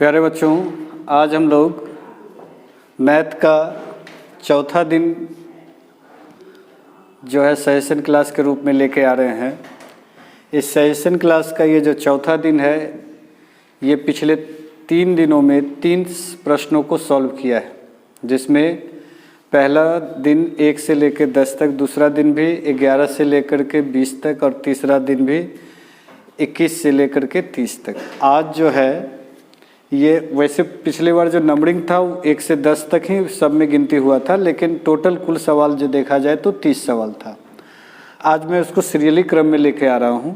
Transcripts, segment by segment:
प्यारे बच्चों, आज हम लोग मैथ का चौथा दिन जो है सजेशन क्लास के रूप में लेके आ रहे हैं। इस सजेशन क्लास का ये जो चौथा दिन है, ये पिछले 3 दिनों में 3 प्रश्नों को सॉल्व किया है, जिसमें पहला दिन 1 से लेकर 10 तक, दूसरा दिन भी 11 से लेकर के 20 तक और तीसरा दिन भी 21 से लेकर के 30 तक। आज जो है ये वैसे पिछली बार जो नंबरिंग था वो 1 से 10 तक ही सब में गिनती हुआ था, लेकिन टोटल कुल सवाल जो देखा जाए तो 30 सवाल था। आज मैं उसको सीरियली क्रम में लेके आ रहा हूँ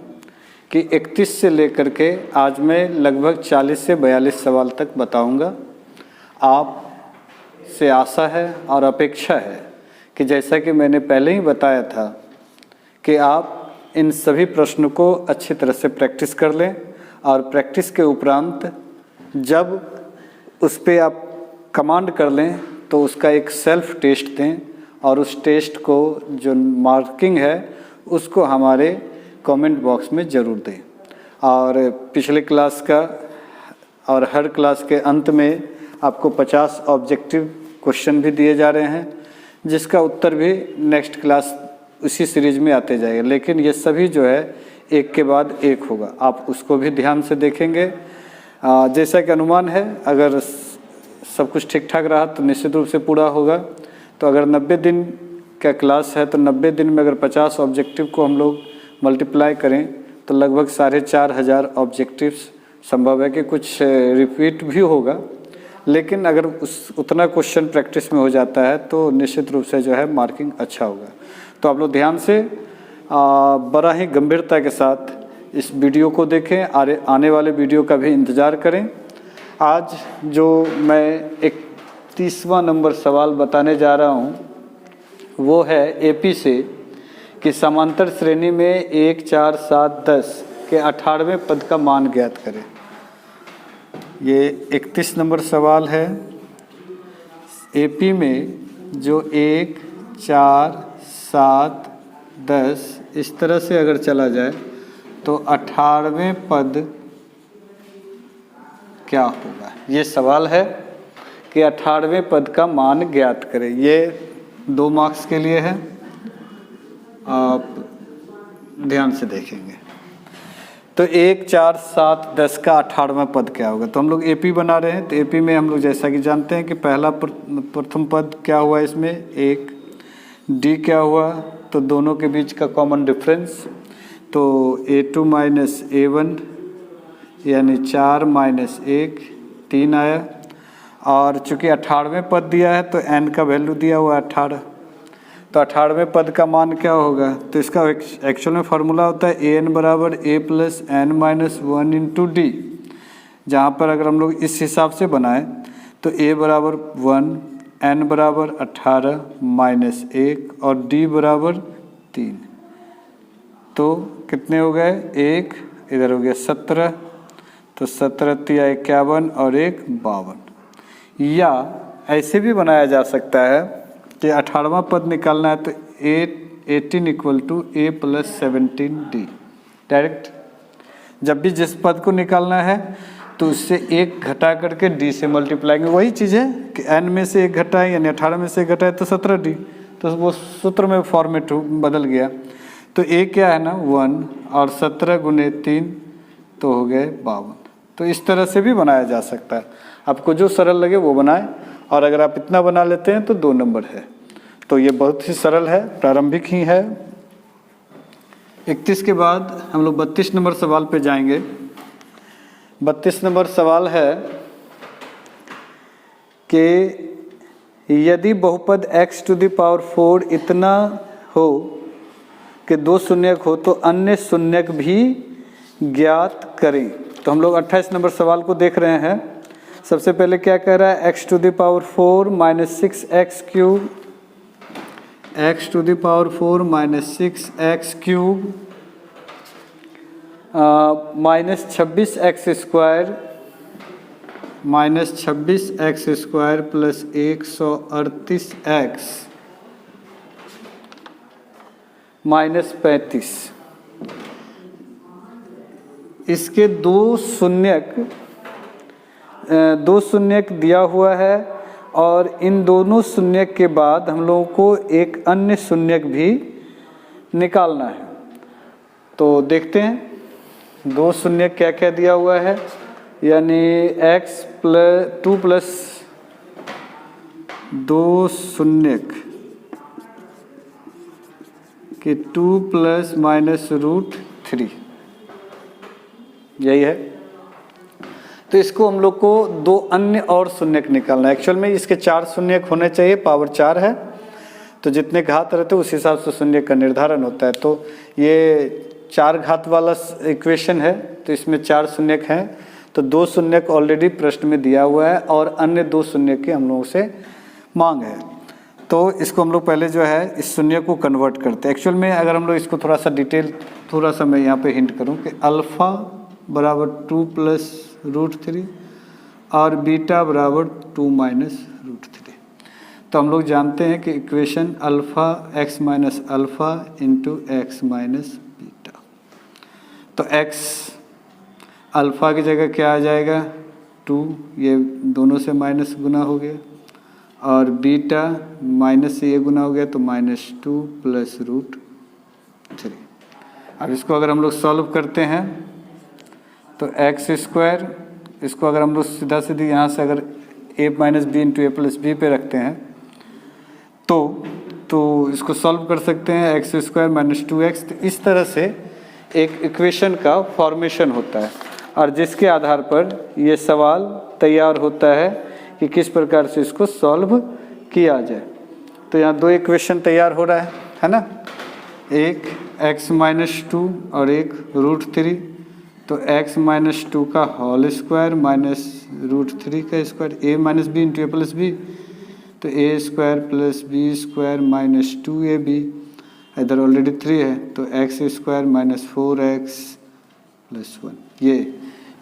कि 31 से लेकर के आज मैं लगभग 40 से 42 सवाल तक बताऊँगा। आप से आशा है और अपेक्षा है कि जैसा कि मैंने पहले ही बताया था कि आप इन सभी प्रश्नों को अच्छी तरह से प्रैक्टिस कर लें, और प्रैक्टिस के उपरांत जब उस पर आप कमांड कर लें तो उसका एक सेल्फ टेस्ट दें, और उस टेस्ट को जो मार्किंग है उसको हमारे कमेंट बॉक्स में ज़रूर दें। और पिछले क्लास का और हर क्लास के अंत में आपको 50 ऑब्जेक्टिव क्वेश्चन भी दिए जा रहे हैं, जिसका उत्तर भी नेक्स्ट क्लास उसी सीरीज में आते जाएगा, लेकिन ये सभी जो है एक के बाद एक होगा। आप उसको भी ध्यान से देखेंगे। जैसा कि अनुमान है, अगर सब कुछ ठीक ठाक रहा तो निश्चित रूप से पूरा होगा। तो अगर 90 दिन का क्लास है तो 90 दिन में अगर 50 ऑब्जेक्टिव को हम लोग मल्टीप्लाई करें तो लगभग 4500 ऑब्जेक्टिव्स संभव है कि कुछ रिपीट भी होगा, लेकिन अगर उतना क्वेश्चन प्रैक्टिस में हो जाता है तो निश्चित रूप से जो है मार्किंग अच्छा होगा। तो आप लोग ध्यान से बड़ा ही गंभीरता के साथ इस वीडियो को देखें, आने वाले वीडियो का भी इंतज़ार करें। आज जो मैं 31वां नंबर सवाल बताने जा रहा हूं वो है एपी से कि समांतर श्रेणी में 1, 4, 7, 10 के 18वें पद का मान ज्ञात करें। ये 31 नंबर सवाल है। एपी में जो 1, 4, 7, 10 इस तरह से अगर चला जाए तो 18वें पद क्या होगा, ये सवाल है कि 18वें पद का मान ज्ञात करें। ये 2 मार्क्स के लिए है, आप ध्यान से देखेंगे। तो 1, 4, 7, 10 का 18वां पद क्या होगा। तो हम लोग एपी बना रहे हैं, तो एपी में हम लोग जैसा कि जानते हैं कि पहला प्रथम पद क्या हुआ, इसमें 1, डी क्या हुआ, तो दोनों के बीच का कॉमन डिफरेंस, तो a2 माइनस a1 यानी 4 माइनस 1 3 आया। और चूँकि 18वें पद दिया है तो n का वैल्यू दिया हुआ 18, तो 18वें पद का मान क्या होगा। तो इसका एक्चुअल में फार्मूला होता है an बराबर a plus n minus 1 into D, जहाँ पर अगर हम लोग इस हिसाब से बनाएं तो a बराबर 1, n बराबर 18 माइनस 1 और d बराबर 3, तो कितने हो गए, 1 इधर हो गया 17, तो 17 तिया 51 और 1 52। या ऐसे भी बनाया जा सकता है कि 18वां पद निकालना है तो 18 equal to a plus 17d। Direct जब भी जिस पद को निकालना है तो उससे 1 घटा करके d से मल्टीप्लाई, वही चीज़ है कि n में से 1 घटाए यानी 18 में से 1 घटाए तो 17d, तो वो सूत्र में फॉर्मेट बदल गया। तो a क्या है ना 1 और 17 गुने 3 तो हो गए 52। तो इस तरह से भी बनाया जा सकता है, आपको जो सरल लगे वो बनाएं। और अगर आप इतना बना लेते हैं तो 2 नंबर है। तो ये बहुत ही सरल है, प्रारंभिक ही है। 31 के बाद हम लोग 32 नंबर सवाल पे जाएंगे। 32 नंबर सवाल है कि यदि बहुपद x टू द पावर 4 इतना हो कि 2 शून्यक हो तो अन्य शून्यक भी ज्ञात करें। तो हम लोग 28 नंबर सवाल को देख रहे हैं। सबसे पहले क्या कह रहा है, x to the power 4 minus 6x cube, x to the power 4 minus 6x cube minus 26x square minus 26x square plus 138x minus 35। इसके 2 शून्यक दो शून्यक दिया हुआ है और इन दोनों शून्यक के बाद हम लोगों को एक अन्य शून्यक भी निकालना है। तो देखते हैं दो शून्यक क्या क्या दिया हुआ है, यानी x+2 प्लस दो शून्यक कि 2 प्लस माइनस √3, यही है। तो इसको हम लोग को दो अन्य और शून्यक निकालना है। एक्चुअल में इसके 4 शून्यक होने चाहिए, पावर 4 है, तो जितने घात रहते हैं उस हिसाब से शून्यक का निर्धारण होता है। तो ये 4 घात वाला इक्वेशन है, तो इसमें 4 शून्यक हैं, तो 2 शून्यक ऑलरेडी प्रश्न में दिया हुआ है और अन्य 2 शून्यक की हम लोगों से मांग है। तो इसको हम लोग पहले जो है इस शून्य को कन्वर्ट करते हैं। एक्चुअल में अगर हम लोग इसको थोड़ा सा डिटेल, थोड़ा सा मैं यहाँ पे हिंट करूँ कि अल्फ़ा बराबर 2 प्लस √3 और बीटा बराबर 2 माइनस √3। तो हम लोग जानते हैं कि equation alpha x minus alpha into x minus beta. तो x अल्फ़ा की जगह क्या आ जाएगा 2, ये दोनों से माइनस गुना हो गया, और बीटा माइनस से ये गुना हो गया तो -2 प्लस √3। अब इसको अगर हम लोग सॉल्व करते हैं तो x², इसको अगर हम लोग सीधा सीधी यहाँ से अगर a minus b into a plus b पे रखते हैं तो इसको सॉल्व कर सकते हैं x² माइनस 2x। तो इस तरह से एक इक्वेशन का फॉर्मेशन होता है और जिसके आधार पर ये सवाल तैयार होता है कि किस प्रकार से इसको सॉल्व किया जाए। तो यहाँ 2 इक्वेशन तैयार हो रहा है ना, एक x माइनस 2 और एक √3। तो x माइनस 2 का होल स्क्वायर माइनस √3 का square, a minus b into a plus b, तो a² plus b² minus 2ab, इधर ऑलरेडी 3 है तो x² माइनस 4x प्लस 1।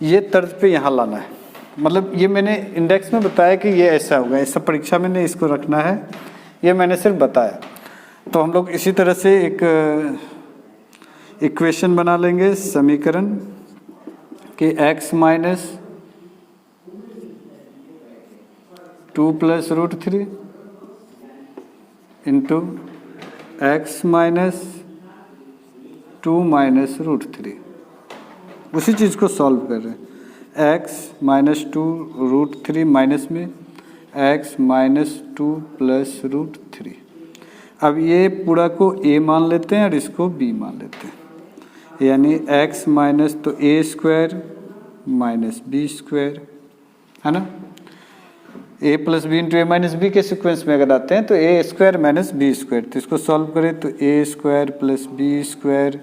ये तर्ज पे यहाँ लाना है, मतलब ये मैंने इंडेक्स में बताया कि ये ऐसा होगा, ऐसा परीक्षा में नहीं इसको रखना है, ये मैंने सिर्फ बताया। तो हम लोग इसी तरह से एक इक्वेशन बना लेंगे, समीकरण कि x minus 2 plus √3 into x minus 2 minus √3। उसी चीज़ को सॉल्व कर रहे हैं, x माइनस 2 √3 माइनस में x माइनस 2 प्लस √3। अब ये पूरा को a मान लेते हैं और इसको b मान लेते हैं, यानी x माइनस तो a² माइनस b² है ना, a plus b into a minus b के सिक्वेंस में अगर आते हैं तो a² माइनस b²। तो इसको सॉल्व करें तो a² plus b²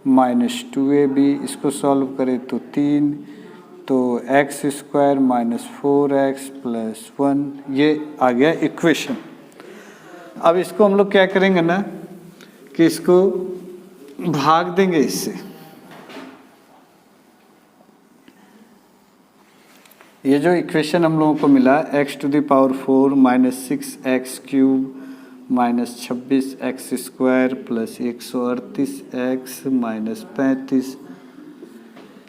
minus 2ab, इसको सॉल्व करें तो 3, तो x² माइनस 4x प्लस 1, ये आ गया इक्वेशन। अब इसको हम लोग क्या करेंगे ना कि इसको भाग देंगे इससे। ये जो इक्वेशन हम लोगों को मिला x⁴ minus 6x³ minus 26x² plus 138x minus 35,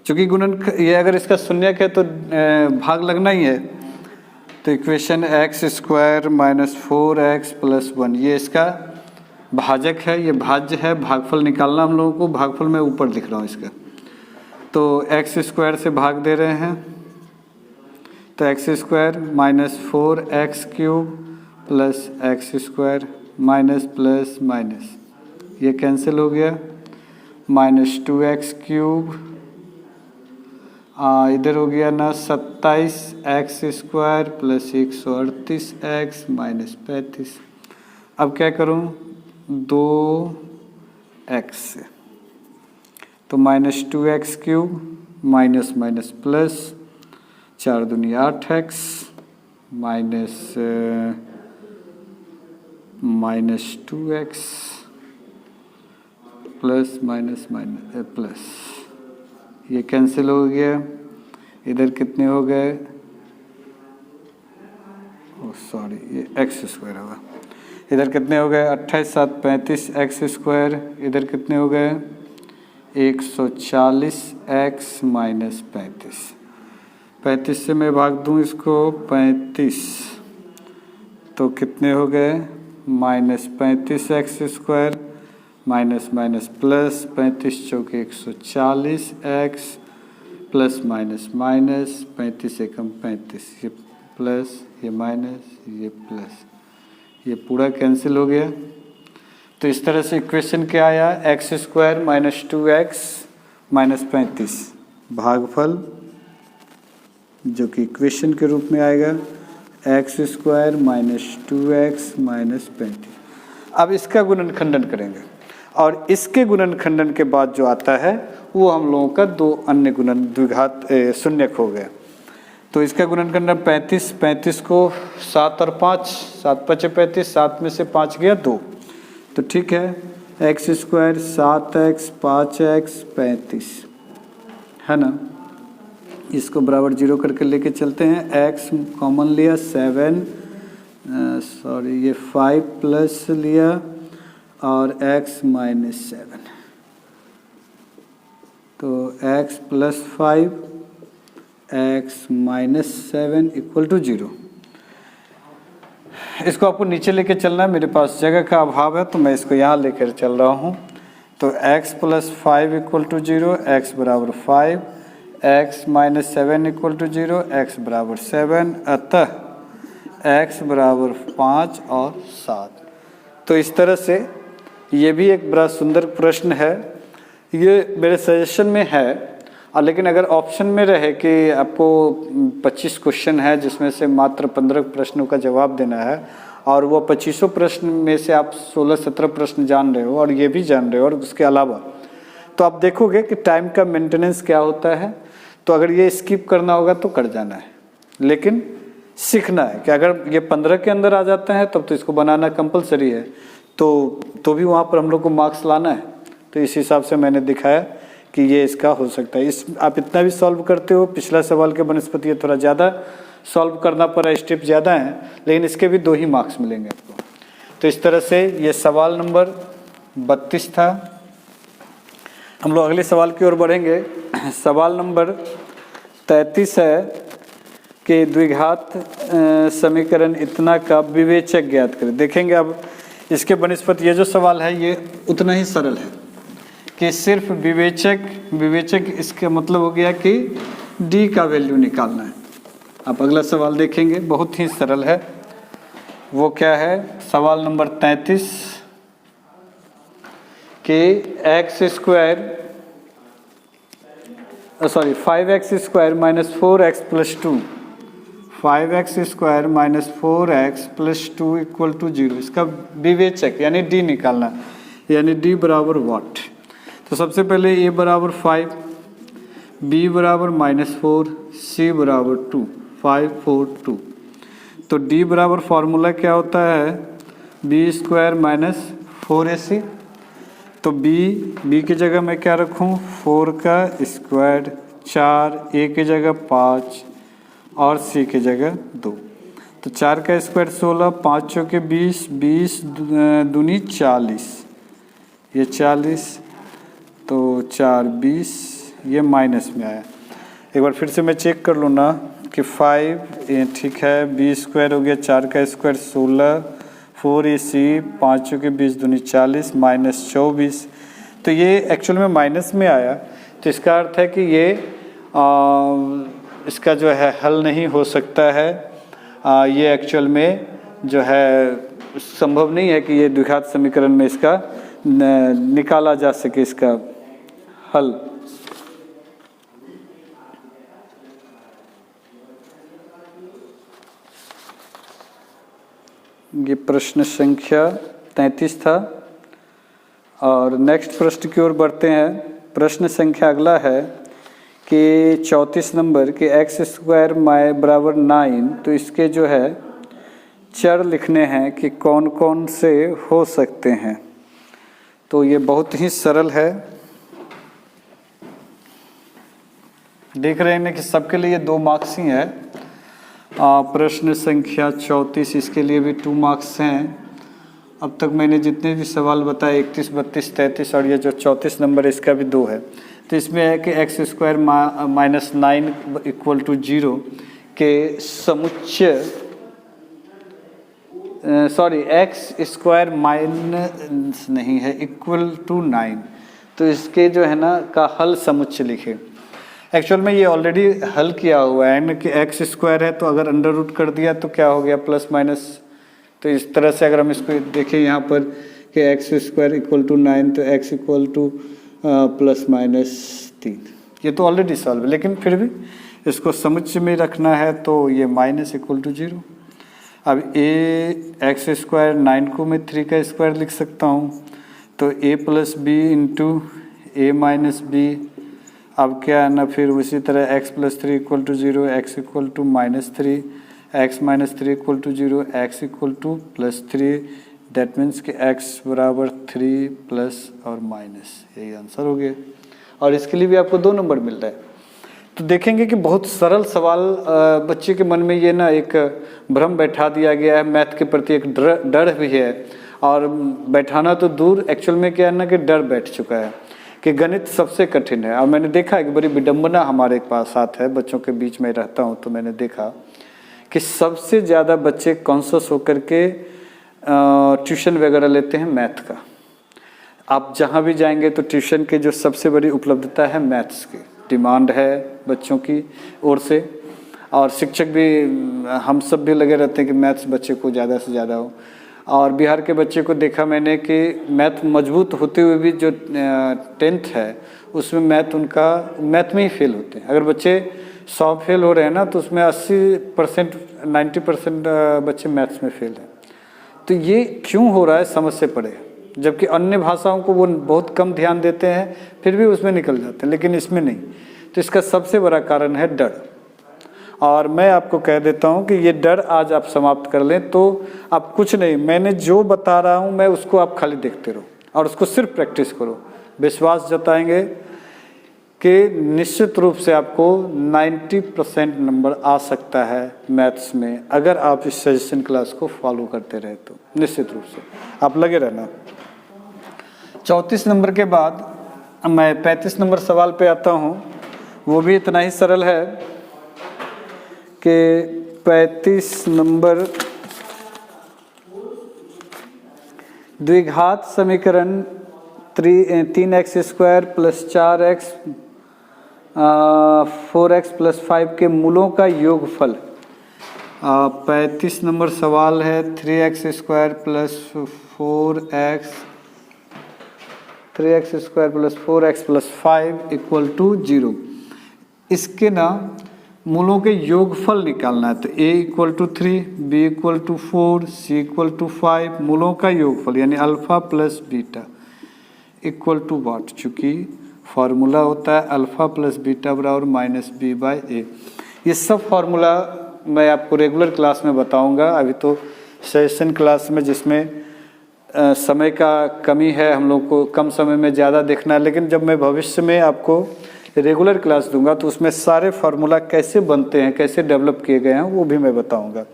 चूँकि गुणन ये अगर इसका शून्यक है तो भाग लगना ही है, तो equation x² minus 4x plus 1 ये इसका भाजक है, ये भाज्य है, भागफल निकालना हम लोगों को, भागफल मैं ऊपर लिख रहा हूँ इसका। तो x² से भाग दे रहे हैं तो x² minus 4x³ plus x² minus plus minus ये कैंसिल हो गया, माइनस 2x³ इधर हो गया ना 27x² प्लस 138x माइनस 35। अब क्या करूं 2x से, तो minus 2x³ minus minus plus 4 दूनी 8x minus minus 2x plus minus minus plus, ये कैंसिल हो गया, इधर कितने हो गए, सॉरी ये x² होगा, इधर कितने हो गए 28 7 35x², इधर कितने हो गए 140x माइनस 35। 35 से मैं भाग दूं इसको 35, तो कितने हो गए -35x² माइनस माइनस प्लस 35 चौके 140x प्लस माइनस माइनस 35 एकम 35, ये प्लस ये माइनस ये प्लस, ये पूरा कैंसिल हो गया। तो इस तरह से इक्वेशन क्या आया, x² माइनस 2x माइनस 35 भागफल जो कि इक्वेशन के रूप में आएगा x² माइनस 2x माइनस 35। अब इसका गुणनखंडन करेंगे और इसके गुणनखंडन के बाद जो आता है वो हम लोगों का दो अन्य गुणन द्विघात शून्यक हो गया। तो इसका गुणनखंडन 35 को 7 और 5, 7 5 35, 7 में से 5 गया 2, तो ठीक है x² 7x 5x 35 है ना। इसको बराबर 0 करके लेके चलते हैं, x कॉमन लिया 7 ये 5 प्लस लिया और x माइनस 7, तो x plus 5 x minus 7 equal to 0। इसको आपको नीचे लेके चलना है, मेरे पास जगह का अभाव है तो मैं इसको यहाँ लेकर चल रहा हूँ। तो x plus 5 equal to 0, x बराबर 5, x minus 7 equal to 0, x बराबर 7, अतः x बराबर 5 और 7। तो इस तरह से ये भी एक बड़ा सुंदर प्रश्न है, ये मेरे सजेशन में है। लेकिन अगर ऑप्शन में रहे कि आपको 25 क्वेश्चन है जिसमें से मात्र 15 प्रश्नों का जवाब देना है और वो 25 प्रश्न में से आप 16-17 प्रश्न जान रहे हो और ये भी जान रहे हो और उसके अलावा, तो आप देखोगे कि टाइम का मेंटेनेंस क्या होता है। तो अगर ये स्किप करना होगा तो कर जाना है, लेकिन सीखना है कि अगर ये 15 के अंदर आ जाता है तब तो इसको बनाना कंपलसरी है, तो भी वहाँ पर हम लोग को मार्क्स लाना है। तो इस हिसाब से मैंने दिखाया कि ये इसका हो सकता है। इस आप इतना भी सॉल्व करते हो, पिछला सवाल के बनस्पति ये थोड़ा ज़्यादा सॉल्व करना पड़ा, स्टेप ज़्यादा हैं, लेकिन इसके भी 2 ही मार्क्स मिलेंगे आपको। तो इस तरह से ये सवाल नंबर 32 था। हम लोग अगले सवाल की ओर बढ़ेंगे। सवाल नंबर 33 है कि द्विघात समीकरण इतना का विवेचक ज्ञात करें। देखेंगे अब इसके बनस्पति ये जो सवाल है ये उतना ही सरल है कि सिर्फ विवेचक इसका मतलब हो गया कि d का वैल्यू निकालना है। आप अगला सवाल देखेंगे, बहुत ही सरल है। वो क्या है, सवाल नंबर 33 कि 5x² minus 4x plus 2, 5x² minus 4x plus 2 equal to 0, इसका विवेचक यानी d निकालना, यानी d बराबर व्हाट। तो सबसे पहले a बराबर 5, b बराबर -4, c बराबर 2, 5 4 2। तो d बराबर फार्मूला क्या होता है, b² माइनस 4ac। तो b की जगह मैं क्या रखूं, 4 का स्क्वायर, 4, a की जगह 5 और c की जगह 2। तो 4 का स्क्वायर 16, 5 चौके 20, 20 दूनी 40, ये 40, तो 4 20, ये माइनस में आया। एक बार फिर से मैं चेक कर लूँ ना कि 5 ये ठीक है, b² हो गया, 4 का स्क्वायर 16, 4ac, 5 चौके 20 दूनी 40, माइनस 24। तो ये एक्चुअल में माइनस में आया, तो इसका अर्थ है कि ये इसका जो है हल नहीं हो सकता है। ये एक्चुअल में जो है संभव नहीं है कि ये द्विघात समीकरण में इसका निकाला जा सके इसका हल। ये प्रश्न संख्या 33 था और नेक्स्ट प्रश्न की ओर बढ़ते हैं। प्रश्न संख्या अगला है कि 34 नंबर के x² बराबर 9, तो इसके जो है चर लिखने हैं कि कौन कौन से हो सकते हैं। तो ये बहुत ही सरल है, देख रहे हैं कि सबके लिए 2 मार्क्स ही है। प्रश्न संख्या 34 इसके लिए भी 2 मार्क्स हैं। अब तक मैंने जितने भी सवाल बताए 31, 32, 33 और ये जो 34 नंबर इसका भी 2 है। तो इसमें है कि x square minus 9 equal to 0 के समुच्चय, सॉरी एक्स स्क्वायर माइनस नहीं है इक्वल टू 9, तो इसके जो है ना का हल समुच्चय लिखे। एक्चुअल में ये ऑलरेडी हल किया हुआ है ना कि एक्स स्क्वायर है तो अगर अंडर रूट कर दिया तो क्या हो गया प्लस माइनस, तो इस तरह से अगर हम इसको देखें यहाँ पर कि एक्स स्क्वायर इक्वल टू 9 तो x equal to plus minus 3, ये तो ऑलरेडी सॉल्व है, लेकिन फिर भी इसको समुच्चय में रखना है तो ये माइनस इक्वल टू 0। अब ए एक्स स्क्वायर 9 को मैं 3 का स्क्वायर लिख सकता हूँ, तो a plus b into a minus b. अब क्या है ना, फिर उसी तरह x plus 3 equal to 0, x equal to minus 3, x minus 3 equal to 0, x equal to plus 3, that means कि x बराबर 3 प्लस और माइनस, यही आंसर हो गया। और इसके लिए भी आपको 2 नंबर मिल रहा है। तो देखेंगे कि बहुत सरल सवाल, बच्चे के मन में ये ना एक भ्रम बैठा दिया गया है, मैथ के प्रति एक डर भी है, और बैठाना तो दूर, एक्चुअल में क्या है ना कि डर बैठ चुका है कि गणित सबसे कठिन है। और मैंने देखा एक बड़ी विडंबना हमारे पास साथ है, बच्चों के बीच में रहता हूँ, तो मैंने देखा कि सबसे ज़्यादा बच्चे कॉन्शियस होकर के ट्यूशन वगैरह लेते हैं मैथ का। आप जहाँ भी जाएंगे तो ट्यूशन के जो सबसे बड़ी उपलब्धता है मैथ्स की, डिमांड है बच्चों की ओर से, और शिक्षक भी, हम सब भी लगे रहते हैं कि मैथ्स बच्चे को ज़्यादा से ज़्यादा हो। और बिहार के बच्चे को देखा मैंने कि मैथ मजबूत होते हुए भी जो 10th है उसमें मैथ में ही फेल होते हैं। अगर बच्चे 100 फेल हो रहे हैं ना, तो उसमें 80% 90% बच्चे मैथ्स में फेल हैं। तो ये क्यों हो रहा है समझ से परे, जबकि अन्य भाषाओं को वो बहुत कम ध्यान देते हैं, फिर भी उसमें निकल जाते हैं, लेकिन इसमें नहीं। तो इसका सबसे बड़ा कारण है डर। और मैं आपको कह देता हूं कि ये डर आज आप समाप्त कर लें तो आप कुछ नहीं, मैंने जो बता रहा हूं मैं उसको आप खाली देखते रहो और उसको सिर्फ प्रैक्टिस करो। विश्वास जताएंगे कि निश्चित रूप से आपको 90% नंबर आ सकता है मैथ्स में, अगर आप इस सजेशन क्लास को फॉलो करते रहे तो निश्चित रूप से आप लगे रहना। 34 नंबर के बाद मैं 35 नंबर सवाल पे आता हूँ। वो भी इतना ही सरल है कि 35 नंबर द्विघात समीकरण 3x square plus 4x 4x plus 5 के मूलों का योगफल। 35 नंबर सवाल है 3x square plus 4x plus 5 equal to 0। इसके ना मूलों के योगफल निकालना है। तो a equal to 3, b equal to 4, c equal to 5, मूलों का योगफल यानी alpha plus beta equal to what, चूँकि फार्मूला होता है अल्फा प्लस बीटा बराबर माइनस बी बाई ए। ये सब फार्मूला मैं आपको रेगुलर क्लास में बताऊंगा। अभी तो सेशन क्लास में जिसमें समय का कमी है, हम लोग को कम समय में ज़्यादा देखना है, लेकिन जब मैं भविष्य में आपको रेगुलर क्लास दूंगा तो उसमें सारे फार्मूला कैसे बनते हैं, कैसे डेवलप किए गए हैं, वो भी मैं बताऊंगा,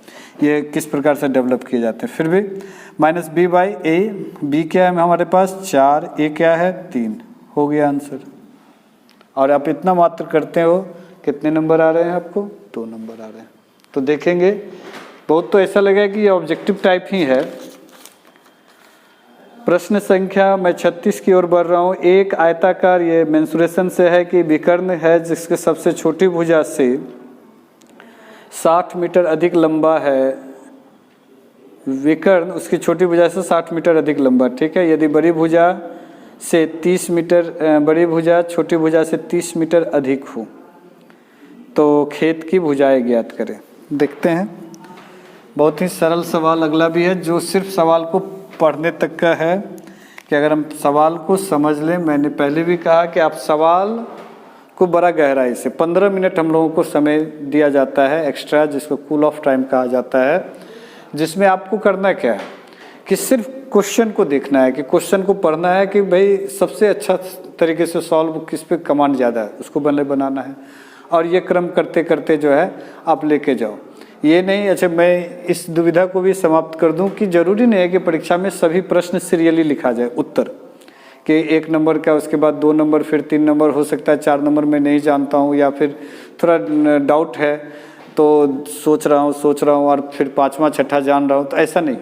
ये किस प्रकार से डेवलप किए जाते हैं। फिर भी minus b by a, b क्या है हमारे पास 4, ए क्या है 3, हो गया आंसर। और आप इतना मात्र करते हो, कितने नंबर आ रहे हैं आपको? 2 नंबर आ रहे हैं। तो देखेंगे बहुत तो ऐसा लगेगा कि ये ऑब्जेक्टिव टाइप ही है। प्रश्न संख्या मैं 36 की ओर बढ़ रहा हूँ। एक आयताकार, ये मेंसुरेशन से है कि विकर्ण है जिसके सबसे छोटी भुजा से 60 मीटर अधिक लंबा है। विकर्ण उसकी छोटी भुजा से 60 मीटर अधिक लंबा, ठीक है। यदि बड़ी भुजा से 30 मीटर, बड़ी भुजा छोटी भुजा से 30 मीटर अधिक हो तो खेत की भुजाएं ज्ञात करें। देखते हैं, बहुत ही सरल सवाल अगला भी है जो सिर्फ सवाल को पढ़ने तक का है कि अगर हम सवाल को समझ लें। मैंने पहले भी कहा कि आप सवाल को बड़ा गहराई से 15 मिनट हम लोगों को समय दिया जाता है एक्स्ट्रा, जिसको कूल ऑफ टाइम कहा जाता है, जिसमें आपको करना क्या है कि सिर्फ क्वेश्चन को देखना है, कि क्वेश्चन को पढ़ना है कि भाई सबसे अच्छा तरीके से सॉल्व किस पे कमांड ज़्यादा है उसको बनाना है, और ये क्रम करते करते जो है आप लेके जाओ। ये नहीं, अच्छा मैं इस दुविधा को भी समाप्त कर दूं कि जरूरी नहीं है कि परीक्षा में सभी प्रश्न सीरियली लिखा जाए उत्तर, कि 1 नंबर का उसके बाद 2 नंबर फिर 3 नंबर हो सकता है, 4 नंबर मैं नहीं जानता हूँ या फिर थोड़ा डाउट है तो सोच रहा हूँ और फिर 5वां छठा जान रहा हूँ। तो ऐसा नहीं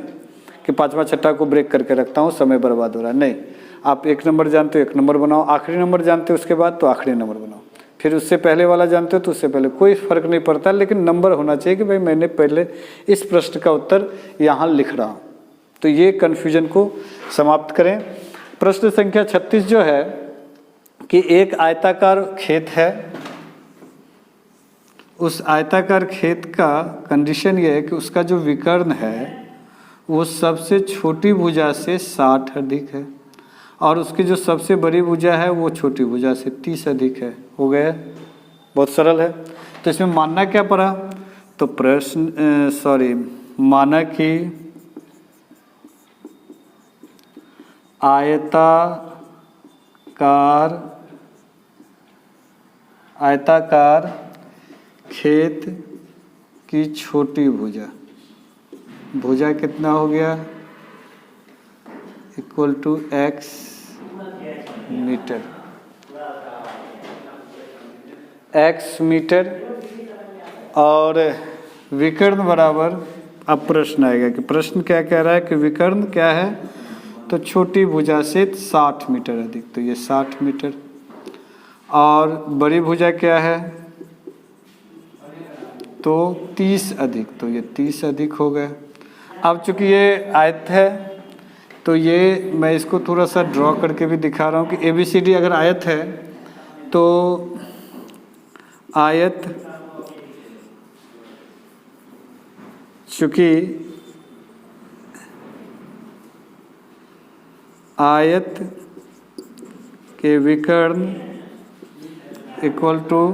कि 5वां छठा को ब्रेक करके रखता हूँ, समय बर्बाद हो रहा है। नहीं, आप 1 नंबर जानते हो 1 नंबर बनाओ, आखिरी नंबर जानते हो उसके बाद तो आखिरी नंबर बनाओ, फिर उससे पहले वाला जानते हो तो उससे पहले, कोई फ़र्क नहीं पड़ता, लेकिन नंबर होना चाहिए कि भाई मैंने पहले इस प्रश्न का उत्तर यहाँ लिख रहा हूँ। तो ये कन्फ्यूजन को समाप्त करें। प्रश्न संख्या 36 जो है कि एक आयताकार खेत है, उस आयताकार खेत का कंडीशन ये है कि उसका जो विकर्ण है वो सबसे छोटी भुजा से 60 अधिक है और उसकी जो सबसे बड़ी भुजा है वो छोटी भुजा से 30 अधिक है। हो गया, बहुत सरल है। तो इसमें मानना क्या पड़ा, तो माना कि आयताकार खेत की छोटी भुजा कितना हो गया, equal to x metre, x metre, और विकर्ण बराबर, अब प्रश्न आएगा कि प्रश्न क्या कह रहा है कि विकर्ण क्या है, तो छोटी भुजा से 60 मीटर अधिक, तो ये 60 मीटर, और बड़ी भुजा क्या है तो 30 अधिक, तो ये 30 अधिक हो गया। अब चूंकि ये आयत है तो ये मैं इसको थोड़ा सा ड्रॉ करके भी दिखा रहा हूँ कि ABCD अगर आयत है तो आयत चूंकि आयत के विकर्ण इक्वल टू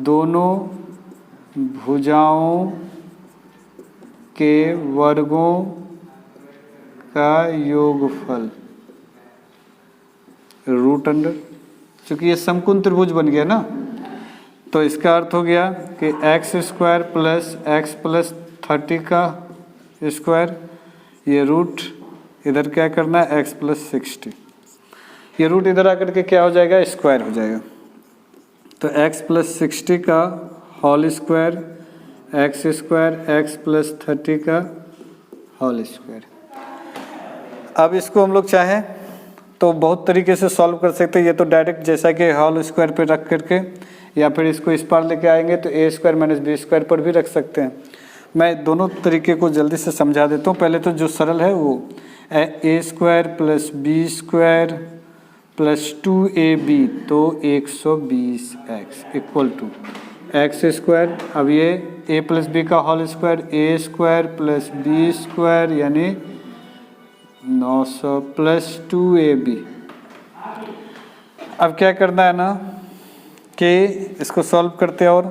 दोनों भुजाओं के वर्गों का योगफल रूट अंडर, चूंकि ये समकोण त्रिभुज बन गया ना, तो इसका अर्थ हो गया कि x² प्लस x प्लस 30 का स्क्वायर, ये रूट इधर क्या करना है x प्लस 60, ये रूट इधर आकर के क्या हो जाएगा, स्क्वायर हो जाएगा। तो x प्लस 60 का होल स्क्वायर, x² प्लस 30 का होल स्क्वायर। अब इसको हम लोग चाहें तो बहुत तरीके से सॉल्व कर सकते हैं। ये तो डायरेक्ट जैसा कि होल स्क्वायर पे रख करके, या फिर इसको इस पार लेके आएंगे तो a² माइनस b² पर भी रख सकते हैं। मैं दोनों तरीके को जल्दी से समझा देता हूँ। पहले तो जो सरल है वो a² plus b² plus 2ab, तो 120x इक्वल टू x², अब ये a प्लस बी का whole square, a² plus b² यानी 900 प्लस 2ab। अब क्या करना है ना कि इसको सॉल्व करते हैं, और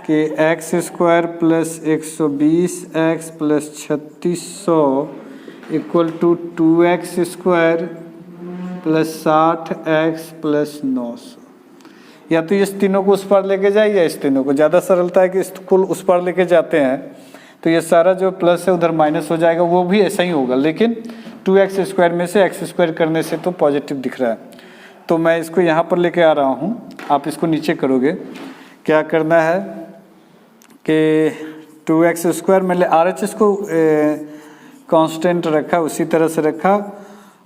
कि x² plus 120x plus 3600 equal to 2x² plus 60x plus 900। या तो इस तीनों को उस पार लेके जाए या इस तीनों को, ज़्यादा सरलता है कि इसको उस पार लेके जाते हैं तो ये सारा जो प्लस है उधर माइनस हो जाएगा, वो भी ऐसा ही होगा, लेकिन 2x² में से x² करने से तो पॉजिटिव दिख रहा है। तो मैं इसको यहाँ पर लेके आ रहा हूँ, आप इसको नीचे करोगे। क्या करना है कि 2x² में RHS को कांस्टेंट रखा, उसी तरह से रखा,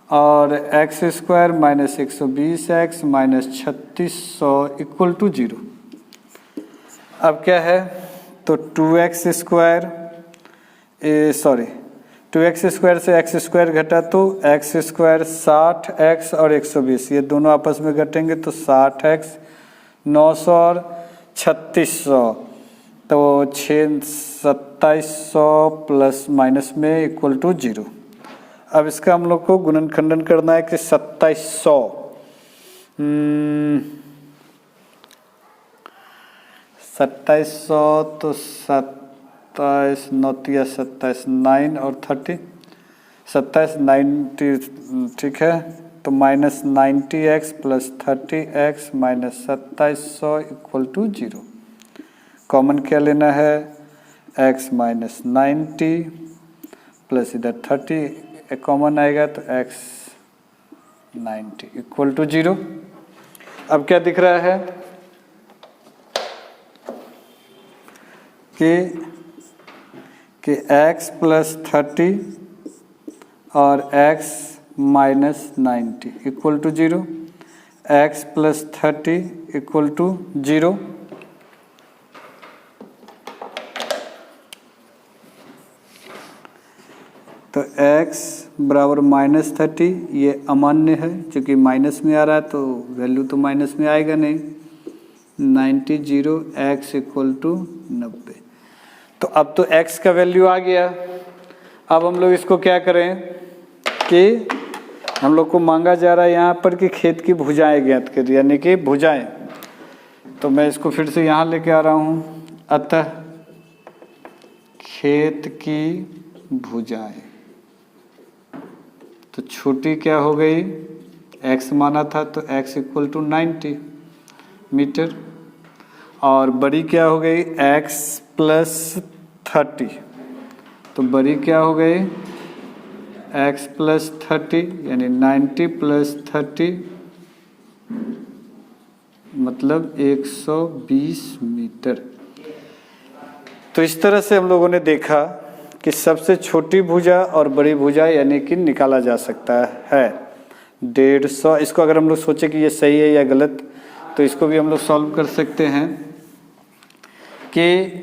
और x² minus 120x minus 3600 equal to 0। अब क्या है तो 2x² से x² घटा तो x² 60x और 120, ये दोनों आपस में घटेंगे तो 60x, 900 और 3600, तो 2700 प्लस माइनस में इक्वल टू 0। अब इसका हम लोग को गुणन खंडन करना है कि 2700 तो 27 9 27 9 और 30 27 90, ठीक है, तो minus 90x plus 30x minus 2700 equal to 0। Common क्या लेना है, x माइनस 90 प्लस इधर 30 कॉमन आएगा तो x 90 इक्वल टू 0। अब क्या दिख रहा है कि x प्लस 30 और x minus 90 equal to 0, x plus 30 equal to 0। तो x बराबर माइनस 30, ये अमान्य है क्योंकि माइनस में आ रहा है तो वैल्यू तो माइनस में आएगा नहीं। 90 0 x इक्वल टू 90। तो अब तो x का वैल्यू आ गया। अब हम लोग इसको क्या करें कि हम लोग को मांगा जा रहा है यहाँ पर कि खेत की भुजाएं ज्ञात करिए, यानी कि भुजाएं। तो मैं इसको फिर से यहाँ लेके आ रहा हूँ। अतः खेत की भुजाएं, तो छोटी क्या हो गई, x माना था तो x इक्वल टू 90 मीटर, और बड़ी क्या हो गई x प्लस 30। तो बड़ी क्या हो गई x प्लस 30, यानी 90 प्लस 30 मतलब 120 मीटर। तो इस तरह से हम लोगों ने देखा कि सबसे छोटी भुजा और बड़ी भुजा यानी कि निकाला जा सकता है 150। इसको अगर हम लोग सोचे कि ये सही है या गलत, तो इसको भी हम लोग सॉल्व कर सकते हैं कि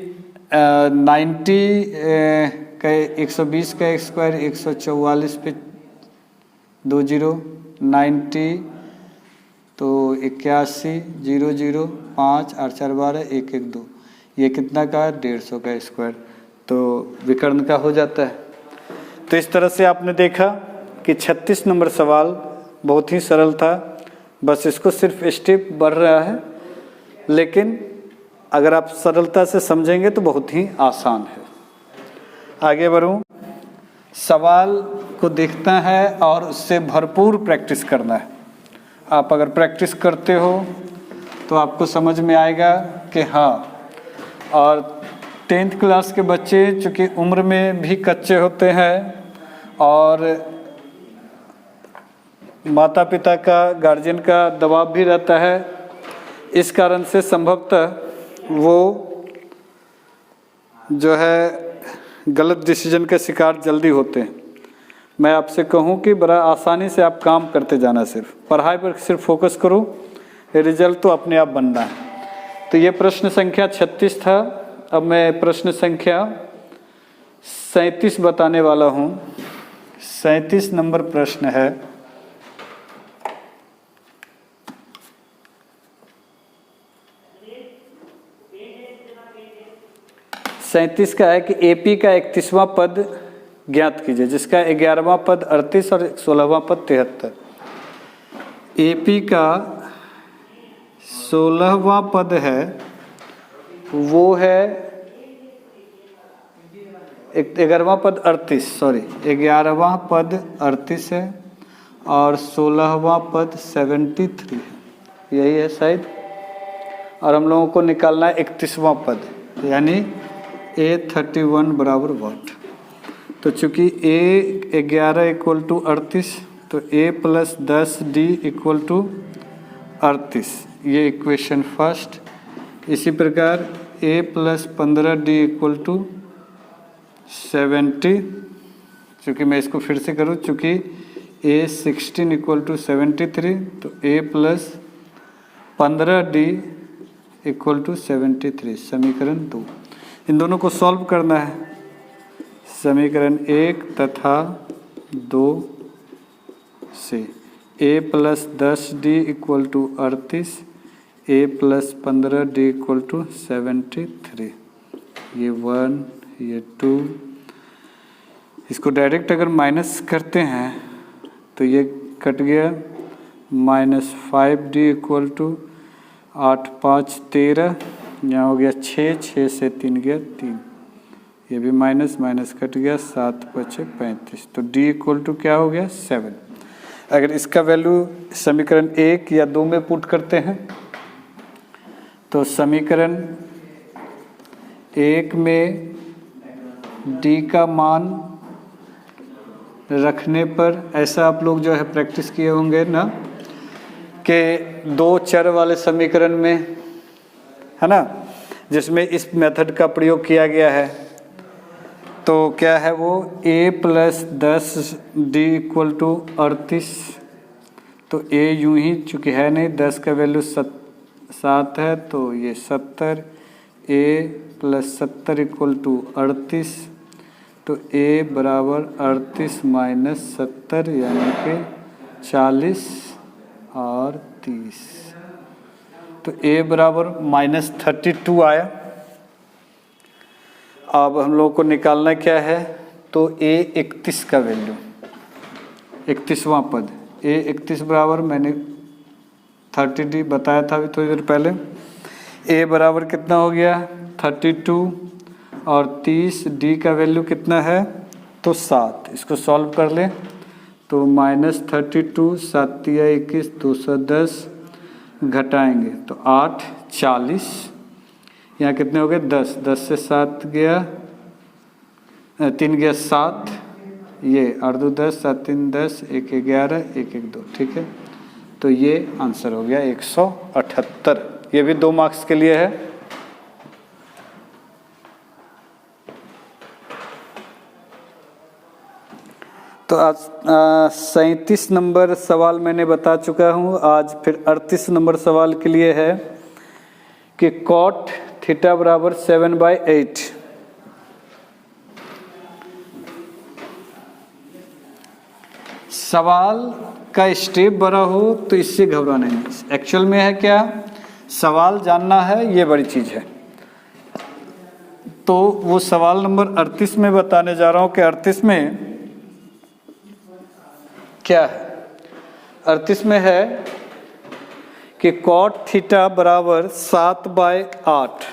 90 का 120 का स्क्वायर 144 पे 2 0, 90 तो 81 0 0 5 8 4 12 1 1 2, ये कितना का 150 का स्क्वायर, तो विकर्ण का हो जाता है। तो इस तरह से आपने देखा कि 36 नंबर सवाल बहुत ही सरल था, बस इसको सिर्फ स्टेप बढ़ रहा है, लेकिन अगर आप सरलता से समझेंगे तो बहुत ही आसान है। आगे बढ़ूं, सवाल को देखना है और उससे भरपूर प्रैक्टिस करना है। आप अगर प्रैक्टिस करते हो तो आपको समझ में आएगा कि हाँ। और 10th क्लास के बच्चे चूँकि उम्र में भी कच्चे होते हैं और माता पिता का, गार्जियन का दबाव भी रहता है, इस कारण से संभवतः वो जो है गलत डिसीजन के शिकार जल्दी होते हैं। मैं आपसे कहूं कि बड़ा आसानी से आप काम करते जाना, सिर्फ पढ़ाई पर सिर्फ फोकस करो, रिजल्ट तो अपने आप बनना है। तो ये प्रश्न संख्या 36 था। अब मैं प्रश्न संख्या 37 बताने वाला हूं। 37 नंबर प्रश्न है। सैंतीस का है कि एपी का 31वां पद ज्ञात कीजिए, जिसका 11वां पद 38 और 16वां पद 73। एपी का 16वां पद है, वो है 11वां पद 11वां पद 38 है और 16वां पद 73 है, यही है शायद। और हम लोगों को निकालना है 31वां पद, यानी A31 बराबर वाट। तो चूँकि A11 इक्वल टू 38, तो A plus 10D equal to 38, ये इक्वेशन फर्स्ट। इसी प्रकार A plus 15D equal to 70। चूँकि मैं इसको फिर से करूँ, चूँकि A16 इक्वल टू 73, तो A plus 15D equal to 73, समीकरण 2। इन दोनों को सॉल्व करना है। समीकरण 1 तथा 2 से A plus 10D equal to 38, A plus 15D equal to 73, ये 1 ये 2। इसको डायरेक्ट अगर माइनस करते हैं तो ये कट गया, माइनस 5D इक्वल टू 8 5 13, यहाँ हो गया 6 6 से 3 गया 3, ये भी माइनस माइनस कट गया, 7 5 35। तो D इक्वल टू क्या हो गया 7। अगर इसका वैल्यू समीकरण 1 या 2 में पुट करते हैं तो समीकरण 1 में D का मान रखने पर ऐसा आप लोग जो है प्रैक्टिस किए होंगे ना कि दो चर वाले समीकरण में, है ना, जिसमें इस मेथड का प्रयोग किया गया है, तो क्या है वो a+10d = 38। तो a यूं ही चूँकि है नहीं, 10 का वैल्यू 7 है तो ये 70, a + 70 = 38। तो a बराबर 38 - 70 यानी कि 40 और 30। तो a बराबर -32 आया। अब हम लोग को निकालना क्या है, तो a 31 का वैल्यू, 31वां पद, a 31 बराबर मैंने 30d बताया था अभी थोड़ी देर पहले। a बराबर कितना हो गया 32 और 30d का वैल्यू कितना है तो 7। इसको सॉल्व कर लें तो -32 7 × 21 210 घटाएंगे तो 8 40, यहाँ कितने हो गए 10, 10 से 7 गया, 3 गया 7, ये 8 2 10, 7 3 10, 1 11, 1 1 2, ठीक है। तो ये आंसर हो गया 178। ये भी 2 मार्क्स के लिए है। तो आज 37 नंबर सवाल मैंने बता चुका हूँ। आज फिर 38 नंबर सवाल के लिए है कि cot थीटा बराबर 7/8। सवाल का स्टेप बड़ा हो तो इससे घबराना नहीं। एक्चुअल में है क्या, सवाल जानना है, ये बड़ी चीज़ है। तो वो सवाल नंबर 38 में बताने जा रहा हूँ कि 38 में क्या है। 38 में है कि cot थीटा बराबर 7/8।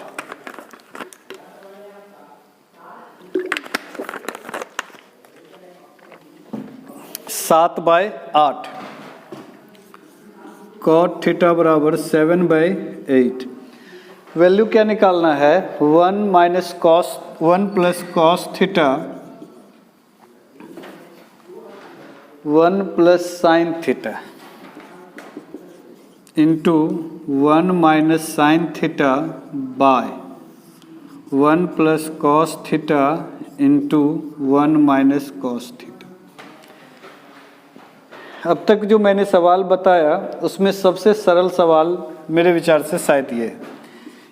cot थीटा बराबर 7/8। वैल्यू क्या निकालना है, 1 + cos theta 1 + sin theta into 1 - sin theta by 1 + cos theta into 1 - cos theta. अब तक जो मैंने सवाल बताया उसमें सबसे सरल सवाल मेरे विचार से शायद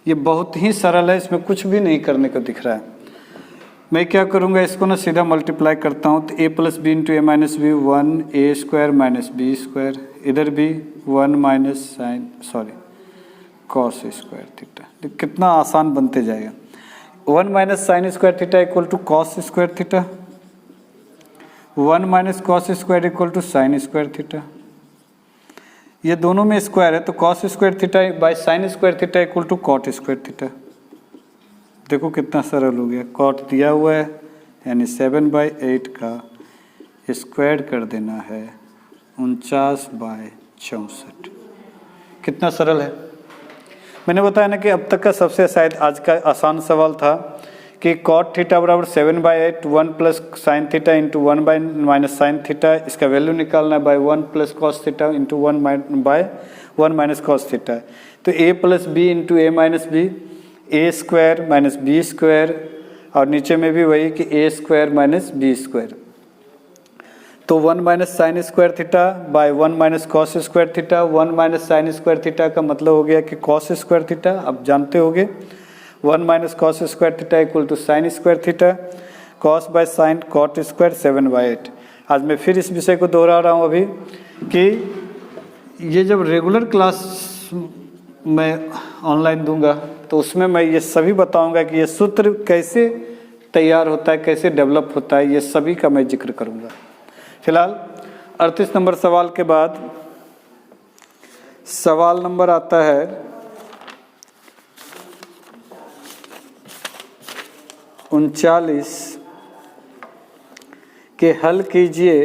ये बहुत ही सरल है, इसमें कुछ भी नहीं करने को दिख रहा है। मैं क्या करूँगा, इसको ना सीधा मल्टीप्लाई करता हूँ तो a + b × a - b 1a² - b², इधर भी 1 - cos² थीटा। कितना आसान बनते जाएगा। 1 - sin² theta = cos² theta, 1 - cos² = sin² theta. ये दोनों में स्क्वायर है तो cos² theta by sin² theta = cot² theta. देखो कितना सरल हो गया। cot दिया हुआ है यानी 7/8 का स्क्वायर कर देना है 49/64। कितना सरल है। मैंने बताया ना कि अब तक का सबसे शायद आज का आसान सवाल था कि cot थीटा बराबर 7/8 1 + sin theta into 1 - sin theta, इसका वैल्यू निकालना है by 1 + cos theta into 1 by 1 - cos theta. तो a + b into a - b, a² - b², और नीचे में भी वही कि a² - b²। तो 1 - sin² theta by 1 - cos² theta, 1 - sin² theta का मतलब हो गया कि cos² थीटा। अब जानते होगे 1 - cos² theta = sin² theta, cos by sin cot² 7/8। आज मैं फिर इस विषय को दोहरा रहा हूँ अभी कि ये जब रेगुलर क्लास मैं ऑनलाइन दूंगा तो उसमें मैं ये सभी बताऊंगा कि ये सूत्र कैसे तैयार होता है, कैसे डेवलप होता है, ये सभी का मैं जिक्र करूंगा। फिलहाल 38 नंबर सवाल के बाद सवाल नंबर आता है 39 के हल कीजिए।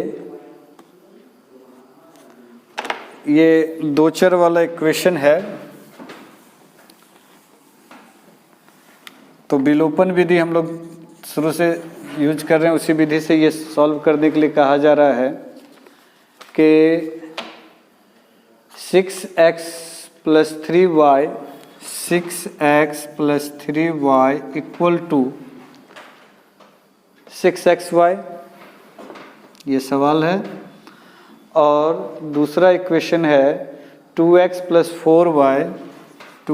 ये 2 चर वाला इक्वेशन है। तो विलोपन विधि हम लोग शुरू से यूज कर रहे हैं उसी विधि से ये सॉल्व करने के लिए कहा जा रहा है कि 6x + 3y 6x + 3y = 6xy, ये सवाल है। और दूसरा इक्वेशन है 2x + 4y =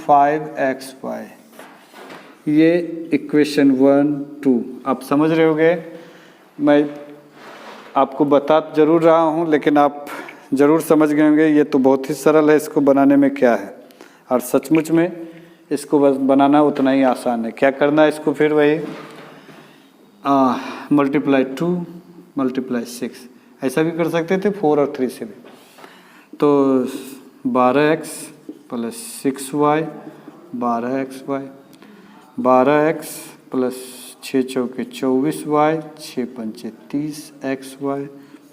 5xy, ये इक्वेशन 1, 2 आप समझ रहे होंगे। मैं आपको बता जरूर रहा हूँ लेकिन आप ज़रूर समझ गए होंगे ये तो बहुत ही सरल है, इसको बनाने में क्या है। और सचमुच में इसको बस बनाना उतना ही आसान है। क्या करना है इसको, फिर वही मल्टीप्लाई 2 × 6, ऐसा भी कर सकते थे 4 और 3 से भी। तो 12x + 6y 12xy 12x + 6 × 4 = 24y 6 × 5 = 30xy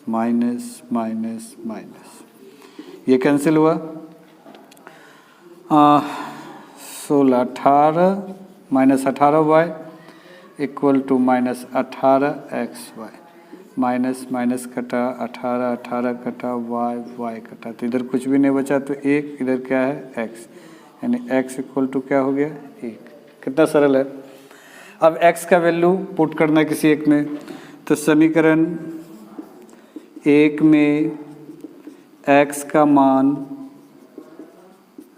minus ये कैंसिल हुआ। 16 18 -18y = -18xy माइनस कटा 18 18 कटा y कटा, तो इधर कुछ भी नहीं बचा तो 1, इधर क्या है x, यानी x = क्या हो गया 1। कितना सरल है। अब x का वैल्यू पुट करना किसी एक में, तो समीकरण 1 में x का मान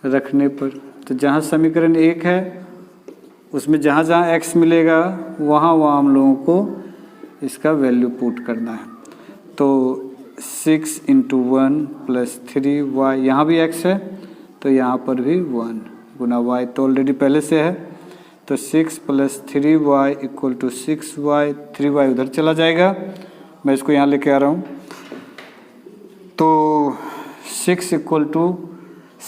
रखने पर, तो जहाँ समीकरण 1 है उसमें जहाँ जहाँ x मिलेगा वहाँ वहाँ हम लोगों को इसका वैल्यू पुट करना है। तो 6 × 1 + 3y, यहाँ भी x है तो यहाँ पर भी 1 गुना y तो ऑलरेडी पहले से है, तो 6 + 3y = 6y, 3y उधर चला जाएगा, मैं इसको यहाँ लेके आ रहा हूँ। तो 6 =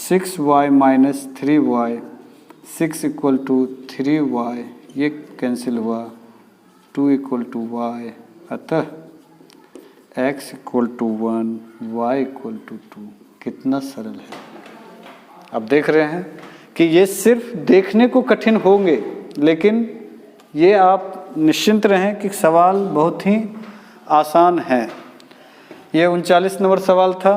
6y - 3y 6 = 3y, ये कैंसिल हुआ, 2 = y, अतः x = 1 y = 2। कितना सरल है। अब देख रहे हैं कि ये सिर्फ देखने को कठिन होंगे लेकिन ये आप निश्चिंत रहें कि सवाल बहुत ही आसान है। ये 39 नंबर सवाल था।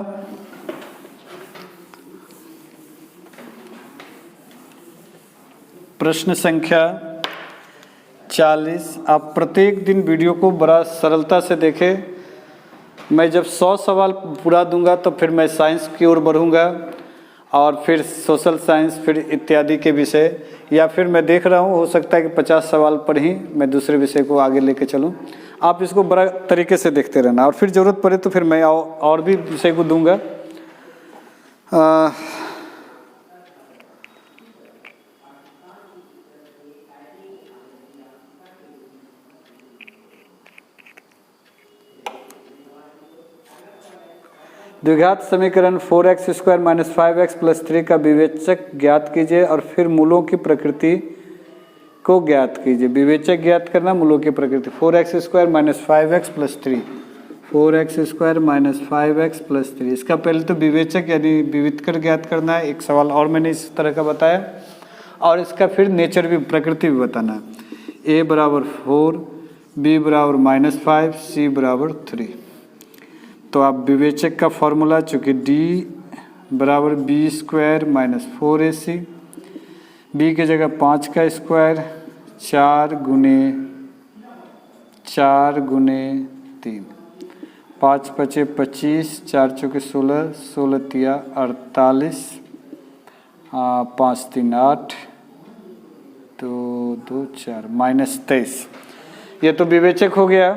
प्रश्न संख्या 40। आप प्रत्येक दिन वीडियो को बड़ा सरलता से देखें। मैं जब 100 सवाल पूरा दूंगा तो फिर मैं साइंस की ओर बढ़ूंगा और फिर सोशल साइंस, फिर इत्यादि के विषय, या फिर मैं देख रहा हूँ हो सकता है कि 50 सवाल पर ही मैं दूसरे विषय को आगे लेके चलूँ। आप इसको बड़ा तरीके से देखते रहना और फिर ज़रूरत पड़े तो फिर मैं और भी विषय को दूंगा। द्विघात समीकरण 4x² - 5x + 3 का विवेचक ज्ञात कीजिए और फिर मूलों की प्रकृति को ज्ञात कीजिए। विवेचक ज्ञात करना, मूलों की प्रकृति। 4x² - 5x + 3 4x² - 5x + 3, इसका पहले तो विवेचक यानी विविधकर ज्ञात करना है। एक सवाल और मैंने इस तरह का बताया और इसका फिर नेचर भी, प्रकृति भी बताना है। a = 4, b = -5, c = 3। तो आप विवेचक का फॉर्मूला, चूँकि d = b² - 4ac, b की जगह 5 का स्क्वायर 4 × 3, 5 × 5 = 25, 4 × 4 = 16, 16 × 3 = 48, 5 × 3 = 8, 2 2 4 -23। ये तो विवेचक हो गया।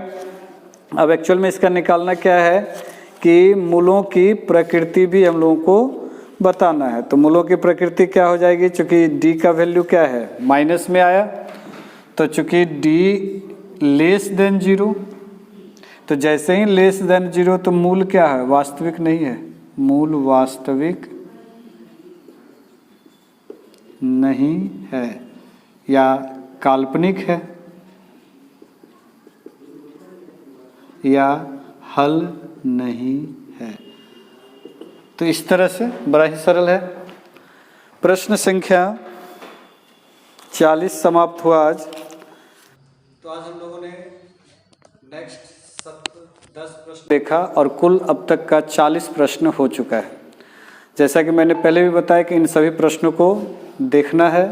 अब एक्चुअल में इसका निकालना क्या है कि मूलों की प्रकृति भी हम लोगों को बताना है। तो मूलों की प्रकृति क्या हो जाएगी, चूंकि d का वैल्यू क्या है माइनस में आया, तो चूंकि d <0, तो जैसे ही <0 तो मूल क्या है, वास्तविक नहीं है, मूल वास्तविक नहीं है या काल्पनिक है या हल नहीं है। तो इस तरह से बड़ा ही सरल है। प्रश्न संख्या 40 समाप्त हुआ आज। तो आज हम लोगों ने नेक्स्ट 10 प्रश्न देखा और कुल अब तक का 40 प्रश्न हो चुका है। जैसा कि मैंने पहले भी बताया कि इन सभी प्रश्नों को देखना है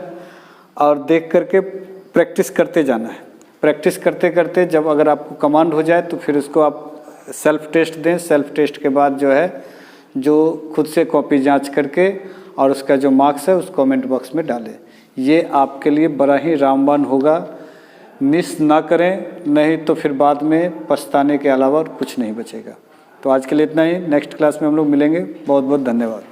और देख करके प्रैक्टिस करते जाना है। प्रैक्टिस करते करते जब अगर आपको कमांड हो जाए तो फिर उसको आप सेल्फ टेस्ट दें। सेल्फ टेस्ट के बाद जो है जो खुद से कॉपी जांच करके और उसका जो मार्क्स है उस कमेंट बॉक्स में डालें। ये आपके लिए बड़ा ही रामबाण होगा। मिस ना करें, नहीं तो फिर बाद में पछताने के अलावा और कुछ नहीं बचेगा। तो आज के लिए इतना ही। नेक्स्ट क्लास में हम लोग मिलेंगे। बहुत बहुत धन्यवाद।